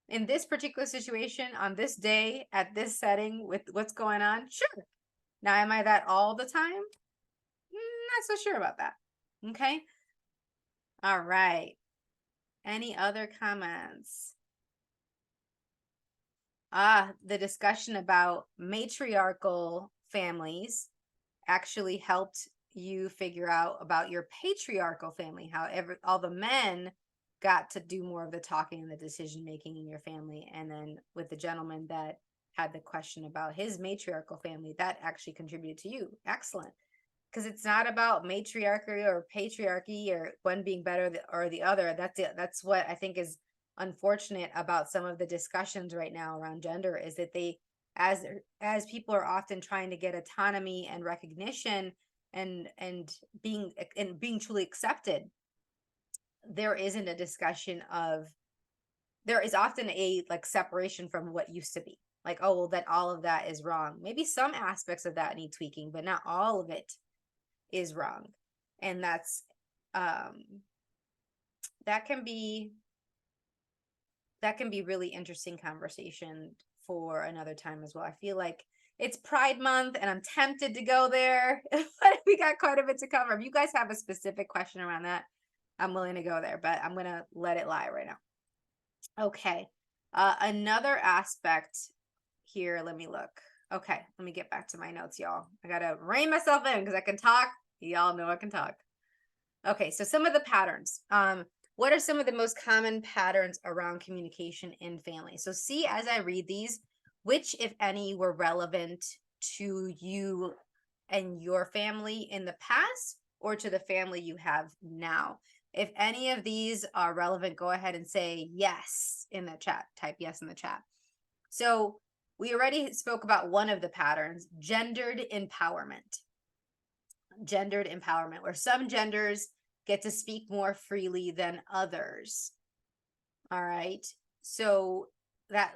in this particular situation, on this day, at this setting, with what's going on, sure. Now, am I that all the time? Not so sure about that. Okay. All right. Any other comments? The discussion about matriarchal families actually helped you figure out about your patriarchal family, how all the men got to do more of the talking and the decision making in your family. And then with the gentleman that had the question about his matriarchal family, that actually contributed to you. Excellent. Because it's not about matriarchy or patriarchy or one being better or the other. That's what I think is unfortunate about some of the discussions right now around gender, is that they, as people are often trying to get autonomy and recognition and being truly accepted, there isn't a discussion of, there is often a like separation from what used to be, like, oh well, that all of that is wrong. Maybe some aspects of that need tweaking, but not all of it is wrong. And that's that can be really interesting conversation for another time as well. I feel like it's Pride Month and I'm tempted to go there, but we got quite a bit to cover. If you guys have a specific question around that, I'm willing to go there, but I'm gonna let it lie right now. Okay. Another aspect here, let me look. Okay, let me get back to my notes, y'all. I gotta rein myself in because I can talk. Y'all know I can talk. Okay, so some of the patterns. What are some of the most common patterns around communication in family? So see, as I read these, which, if any, were relevant to you and your family in the past, or to the family you have now. If any of these are relevant, go ahead and say yes in the chat. Type yes in the chat. So we already spoke about one of the patterns, gendered empowerment. Gendered empowerment, where some genders get to speak more freely than others. All right. So that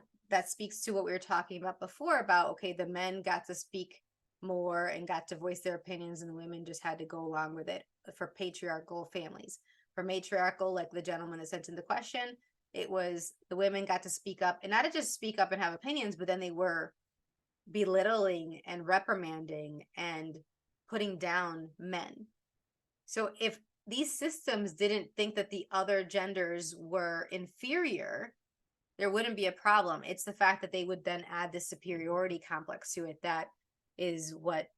speaks to what we were talking about before about, okay, the men got to speak more and got to voice their opinions, and the women just had to go along with it for patriarchal families. For matriarchal, like the gentleman that sent in the question, it was the women got to speak up, and not to just speak up and have opinions, but then they were belittling and reprimanding and putting down men. So if these systems didn't think that the other genders were inferior, there wouldn't be a problem. It's the fact that they would then add the superiority complex to it that is what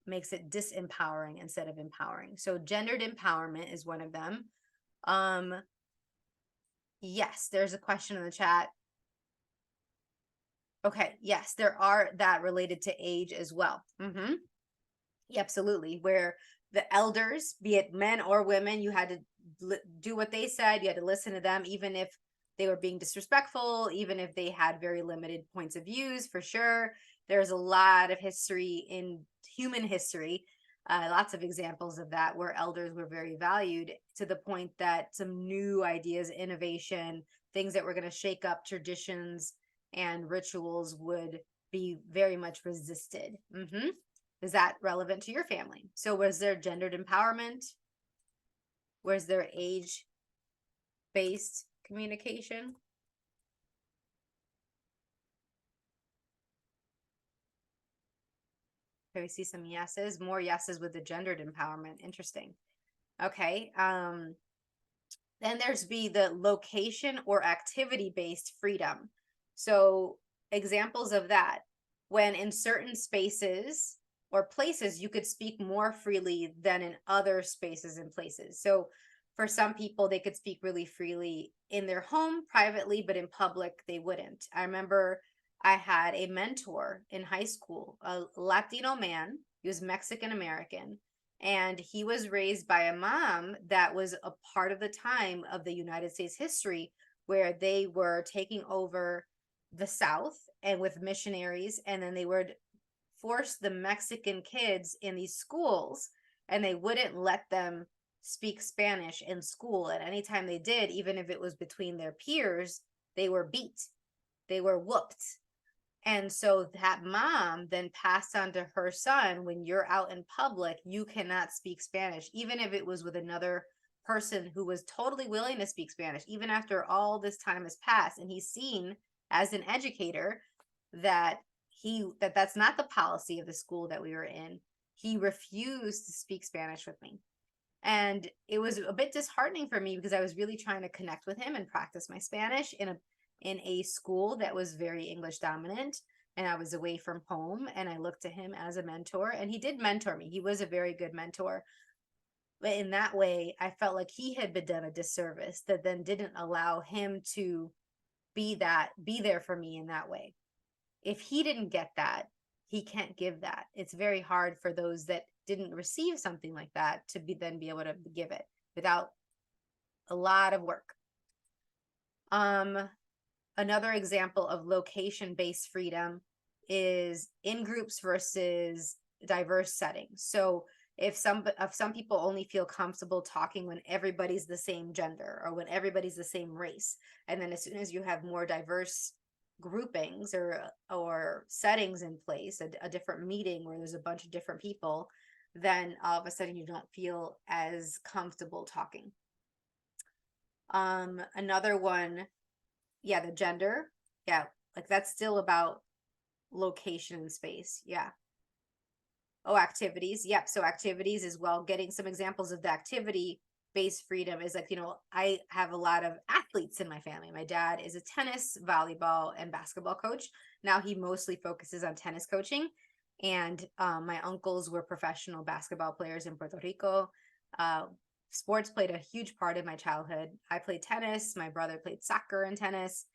makes it disempowering instead of empowering. So gendered empowerment is one of them. Yes, there's a question in the chat. Okay, yes, there are that related to age as well. Yeah, absolutely. Where the elders, be it men or women, you had to do what they said. You had to listen to them, even if they were being disrespectful, even if they had very limited points of views, for sure. There's a lot of history in human history, lots of examples of that, where elders were very valued to the point that some new ideas, innovation, things that were going to shake up traditions and rituals would be very much resisted. Is that relevant to your family? So was there gendered empowerment? Was there age-based communication? Okay, we see some yeses, more yeses with the gendered empowerment. Interesting. Okay. Then there's the location or activity-based freedom. So examples of that, when in certain spaces or places, you could speak more freely than in other spaces and places. So for some people, they could speak really freely in their home privately, but in public, they wouldn't. I remember I had a mentor in high school, a Latino man. He was Mexican American, and he was raised by a mom that was a part of the time of the United States history where they were taking over the South and with missionaries, and then they would force the Mexican kids in these schools, and they wouldn't let them speak Spanish in school. And anytime they did, even if it was between their peers, they were beat, they were whooped. And so that mom then passed on to her son, when you're out in public, you cannot speak Spanish, even if it was with another person who was totally willing to speak Spanish, even after all this time has passed. And he's seen as an educator that that's not the policy of the school that we were in. He refused to speak Spanish with me. And it was a bit disheartening for me because I was really trying to connect with him and practice my Spanish in a school that was very English dominant, and I was away from home, and I looked to him as a mentor, and he did mentor me. He was a very good mentor. But in that way, I felt like he had been done a disservice that then didn't allow him to be there for me in that way. If he didn't get that, he can't give that. It's very hard for those that didn't receive something like that to be able to give it without a lot of work. Another example of location-based freedom is in groups versus diverse settings. So if some people only feel comfortable talking when everybody's the same gender or when everybody's the same race, and then as soon as you have more diverse groupings or settings in place, a different meeting where there's a bunch of different people, then all of a sudden you don't feel as comfortable talking. Another one, yeah, the gender, yeah, like that's still about location and space. Yeah. Oh, activities. Yep. So activities as well. Getting some examples of the activity based freedom is like, I have a lot of athletes in my family. My dad is a tennis, volleyball, and basketball coach. Now he mostly focuses on tennis coaching. And my uncles were professional basketball players in Puerto Rico. Sports played a huge part in my childhood. I played tennis. My brother played soccer and tennis.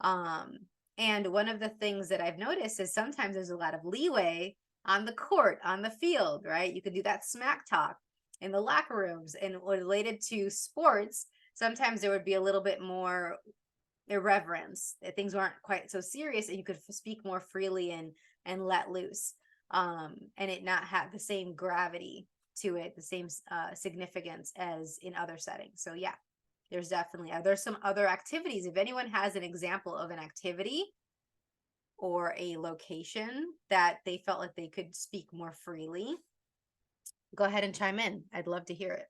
And one of the things that I've noticed is sometimes there's a lot of leeway on the court, on the field, right? You can do that smack talk. in the locker rooms. And related to sports, sometimes there would be a little bit more irreverence, that things weren't quite so serious, and you could speak more freely and let loose, and it not have the same gravity to it, the same significance as in other settings. So yeah, there's definitely there's some other activities. If anyone has an example of an activity or a location that they felt like they could speak more freely, go ahead and chime in. I'd love to hear it.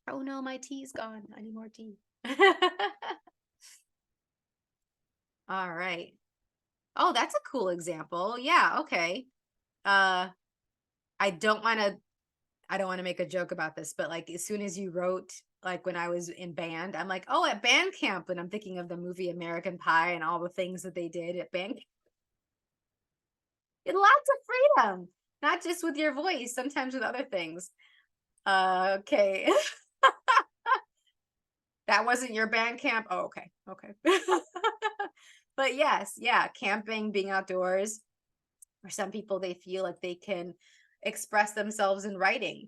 Oh no, my tea's gone. I need more tea. All right. Oh, that's a cool example. Yeah, okay. I don't want to make a joke about this, but like as soon as you wrote, like when I was in band, I'm like, oh, at band camp, and I'm thinking of the movie American Pie and all the things that they did at band camp. Lots of freedom, not just with your voice, sometimes with other things. Okay. That wasn't your band camp. Oh, okay. Okay. But yes, yeah, camping, being outdoors. For some people, they feel like they can express themselves in writing,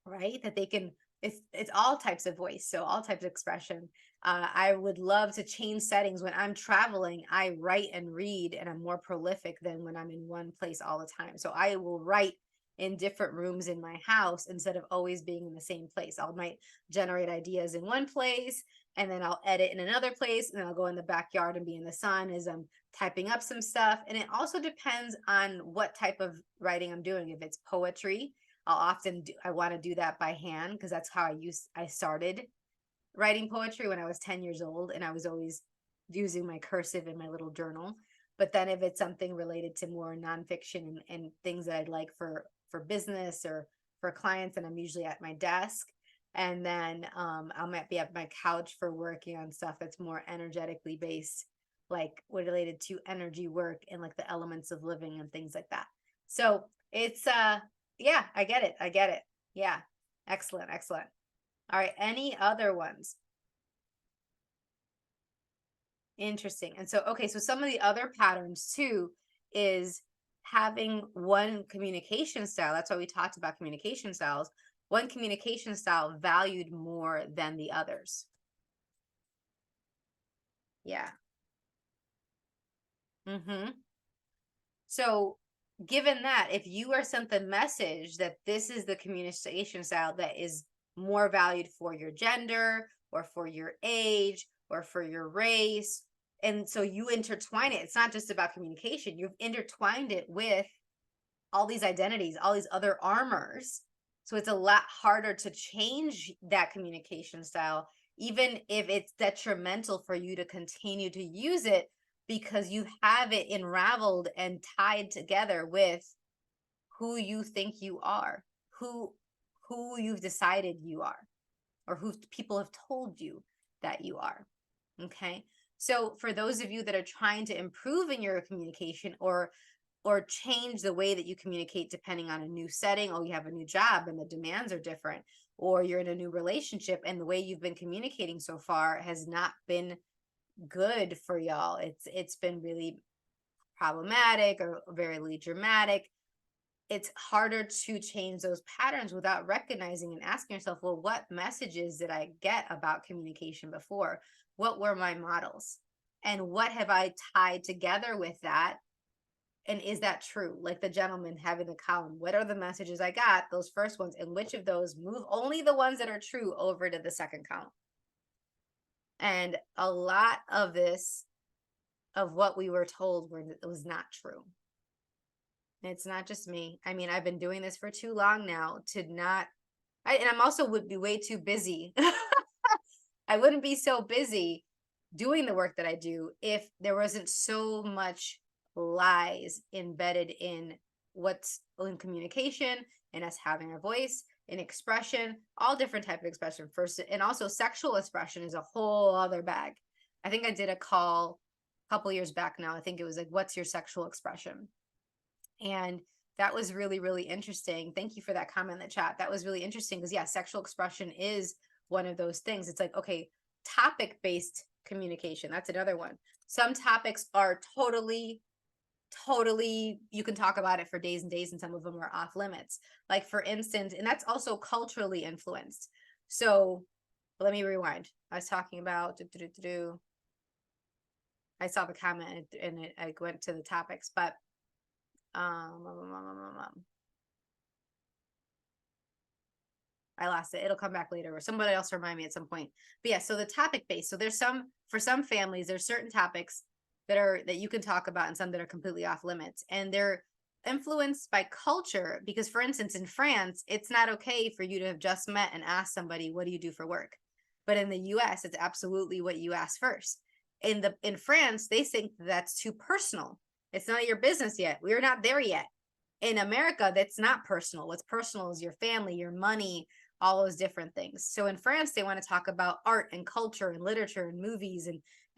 right? That they can, it's all types of voice, so all types of expression. I would love to change settings. When I'm traveling, I write and read, and I'm more prolific than when I'm in one place all the time. So I will write in different rooms in my house instead of always being in the same place. I might generate ideas in one place, and then I'll edit in another place, and then I'll go in the backyard and be in the sun as I'm typing up some stuff. And it also depends on what type of writing I'm doing. If it's poetry, I'll often I want to do that by hand, because that's how I started writing poetry when I was 10 years old, and I was always using my cursive in my little journal. But then if it's something related to more nonfiction and things that I'd like for business or for clients, and I'm usually at my desk. And then I might be at my couch for working on stuff that's more energetically based, like related to energy work and like the elements of living and things like that. So it's yeah, I get it. Yeah. Excellent. All right. Any other ones? Interesting. And so, okay, so some of the other patterns too is having one communication style. That's why we talked about communication styles. One communication style valued more than the others. Yeah. So, given that, if you are sent the message that this is the communication style that is more valued for your gender or for your age or for your race, and so you intertwine it, it's not just about communication, you've intertwined it with all these identities, all these other armors. So it's a lot harder to change that communication style, even if it's detrimental for you to continue to use it, because you have it unraveled and tied together with who you think you are, who you've decided you are, or who people have told you that you are. Okay. So for those of you that are trying to improve in your communication, or change the way that you communicate depending on a new setting, or you have a new job and the demands are different, or you're in a new relationship and the way you've been communicating so far has not been good for y'all, it's been really problematic or very dramatic, it's harder to change those patterns without recognizing and asking yourself, well, what messages did I get about communication before? What were my models? And what have I tied together with that? And is that true? Like the gentleman having the column, what are the messages I got, those first ones, and which of those move only the ones that are true over to the second column? And a lot of this, of what we were told, was not true. It's not just me. I mean, I've been doing this for too long now to not, and I'm also would be way too busy. I wouldn't be so busy doing the work that I do if there wasn't so much lies embedded in what's in communication, and us having a voice, in expression, all different type of expression first, and also sexual expression is a whole other bag. I think I did a call a couple years back now. I think it was like, what's your sexual expression? And that was really interesting. Thank you for that comment in the chat. That was really interesting, because yeah, sexual expression is one of those things. It's like, okay, topic based communication, that's another one. Some topics are totally totally, you can talk about it for days and days, and some of them are off limits. Like, for instance, and that's also culturally influenced. So let me rewind. I was talking about I saw the comment and I went to the topics, but I lost it. It'll come back later, or somebody else remind me at some point. But yeah, so the topic base. So there's for some families, there's certain topics that you can talk about, and some that are completely off limits. And they're influenced by culture, because for instance, in France, it's not okay for you to have just met and asked somebody, what do you do for work? But in the US, it's absolutely what you ask first. In France, they think that's too personal. It's none of your business yet. We're not there yet. In America, that's not personal. What's personal is your family, your money, all those different things. So in France, they want to talk about art and culture and literature and movies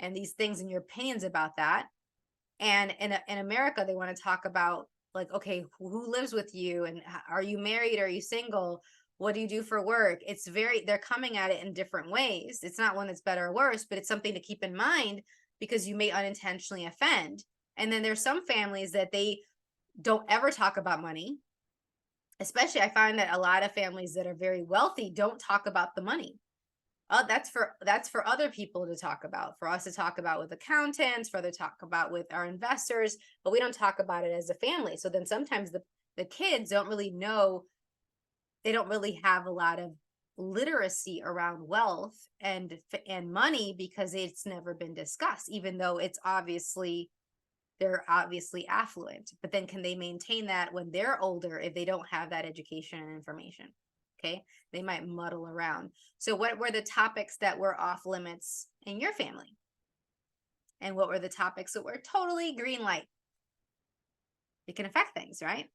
and these things and your opinions about that. And in America, they want to talk about, like, okay, who lives with you, and are you married? Are you single? What do you do for work? They're coming at it in different ways. It's not one that's better or worse, but it's something to keep in mind, because you may unintentionally offend. And then there's some families that they don't ever talk about money. Especially, I find that a lot of families that are very wealthy don't talk about the money. That's for other people to talk about, for us to talk about with accountants, for them to talk about with our investors, but we don't talk about it as a family. So then sometimes the kids don't really know, they don't really have a lot of literacy around wealth and money, because it's never been discussed, even though they're obviously affluent. But then can they maintain that when they're older if they don't have that education and information? Okay, they might muddle around. So what were the topics that were off limits in your family? And what were the topics that were totally green light? It can affect things, right?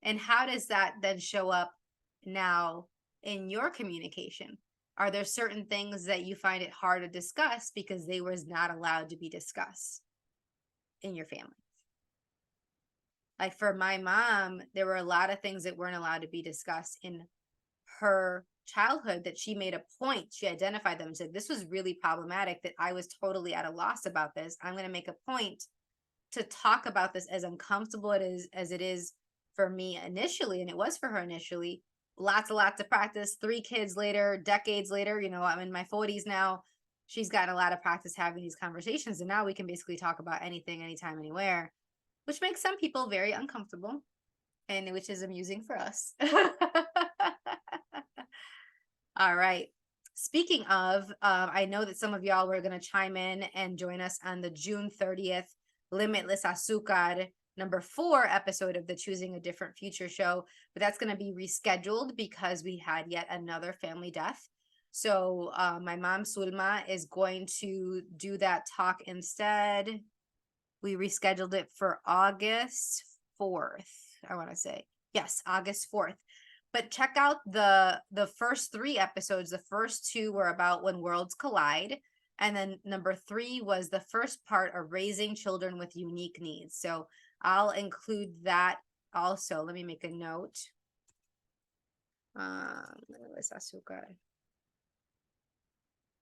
And how does that then show up now in your communication? Are there certain things that you find it hard to discuss because they was not allowed to be discussed in your family? Like for my mom, there were a lot of things that weren't allowed to be discussed in her childhood, that she made a point. She identified them and said, this was really problematic, that I was totally at a loss about this. I'm going to make a point to talk about this, as uncomfortable as it is for me initially, and it was for her initially. Lots of practice. 3 kids later, decades later, I'm in my 40s now. She's gotten a lot of practice having these conversations, and now we can basically talk about anything, anytime, anywhere, which makes some people very uncomfortable, and which is amusing for us. All right. Speaking of, I know that some of y'all were going to chime in and join us on the June 30th Limitless Azúcar #4 episode of the Choosing a Different Future show, but that's going to be rescheduled because we had yet another family death. So my mom, Sulma, is going to do that talk instead. We rescheduled it for August 4th, I want to say. Yes, August 4th. But check out the first 3 episodes. The first 2 were about when worlds collide. And then #3 was the first part of raising children with unique needs. So I'll include that also. Let me make a note.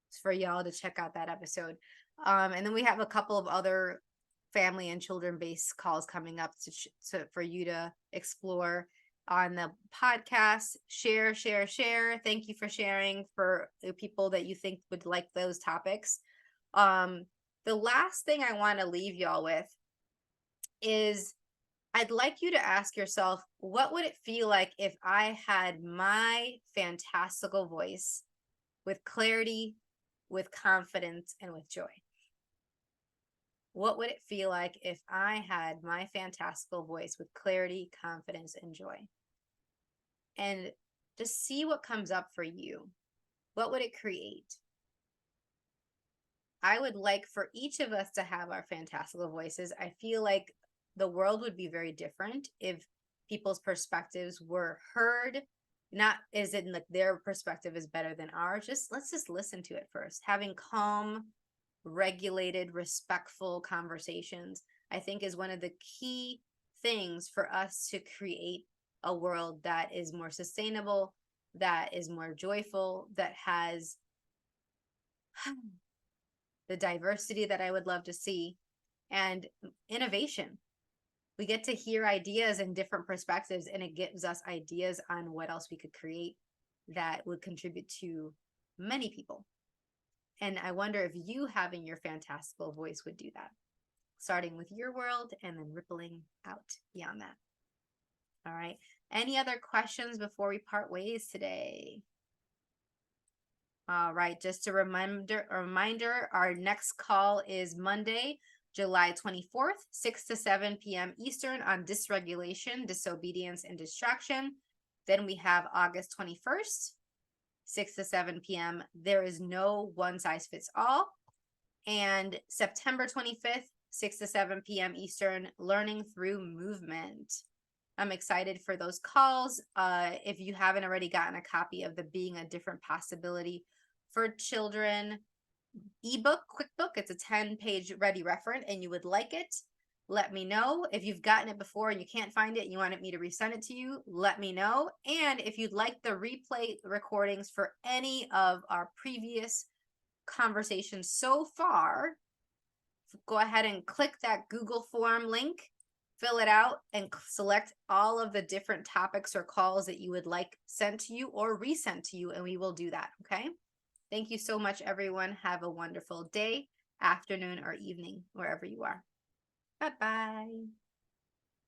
It's for y'all to check out that episode. And then we have a couple of other family and children-based calls coming up for you to explore on the podcast. Share. Thank you for sharing, for the people that you think would like those topics. The last thing I want to leave y'all with is, I'd like you to ask yourself, what would it feel like if I had my fantastical voice with clarity, with confidence, and with joy? What would it feel like if I had my fantastical voice with clarity, confidence, and joy? And just see what comes up for you. What would it create? I would like for each of us to have our fantastical voices. I feel like the world would be very different if people's perspectives were heard, not as in like their perspective is better than ours. Let's just listen to it first. Having calm, regulated, respectful conversations, I think, is one of the key things for us to create a world that is more sustainable, that is more joyful, that has the diversity that I would love to see, and innovation. we get to hear ideas and different perspectives, and it gives us ideas on what else we could create that would contribute to many people. And I wonder if you having your fantastical voice would do that, starting with your world and then rippling out beyond that. All right. Any other questions before we part ways today? All right. Just a reminder, our next call is Monday, July 24th, 6 to 7 p.m. Eastern on dysregulation, disobedience, and distraction. Then we have August 21st, 6 to 7 p.m. There is no one size fits all. And September 25th, 6 to 7 p.m. Eastern, learning through movement. I'm excited for those calls. If you haven't already gotten a copy of the Being a Different Possibility for Children ebook, quickbook, it's a 10-page ready referent and you would like it, let me know. If you've gotten it before and you can't find it and you wanted me to resend it to you, let me know. And if you'd like the replay recordings for any of our previous conversations so far, go ahead and click that Google form link, fill it out, and select all of the different topics or calls that you would like sent to you or resent to you, and we will do that, okay? Thank you so much, everyone. Have a wonderful day, afternoon, or evening, wherever you are. Bye-bye.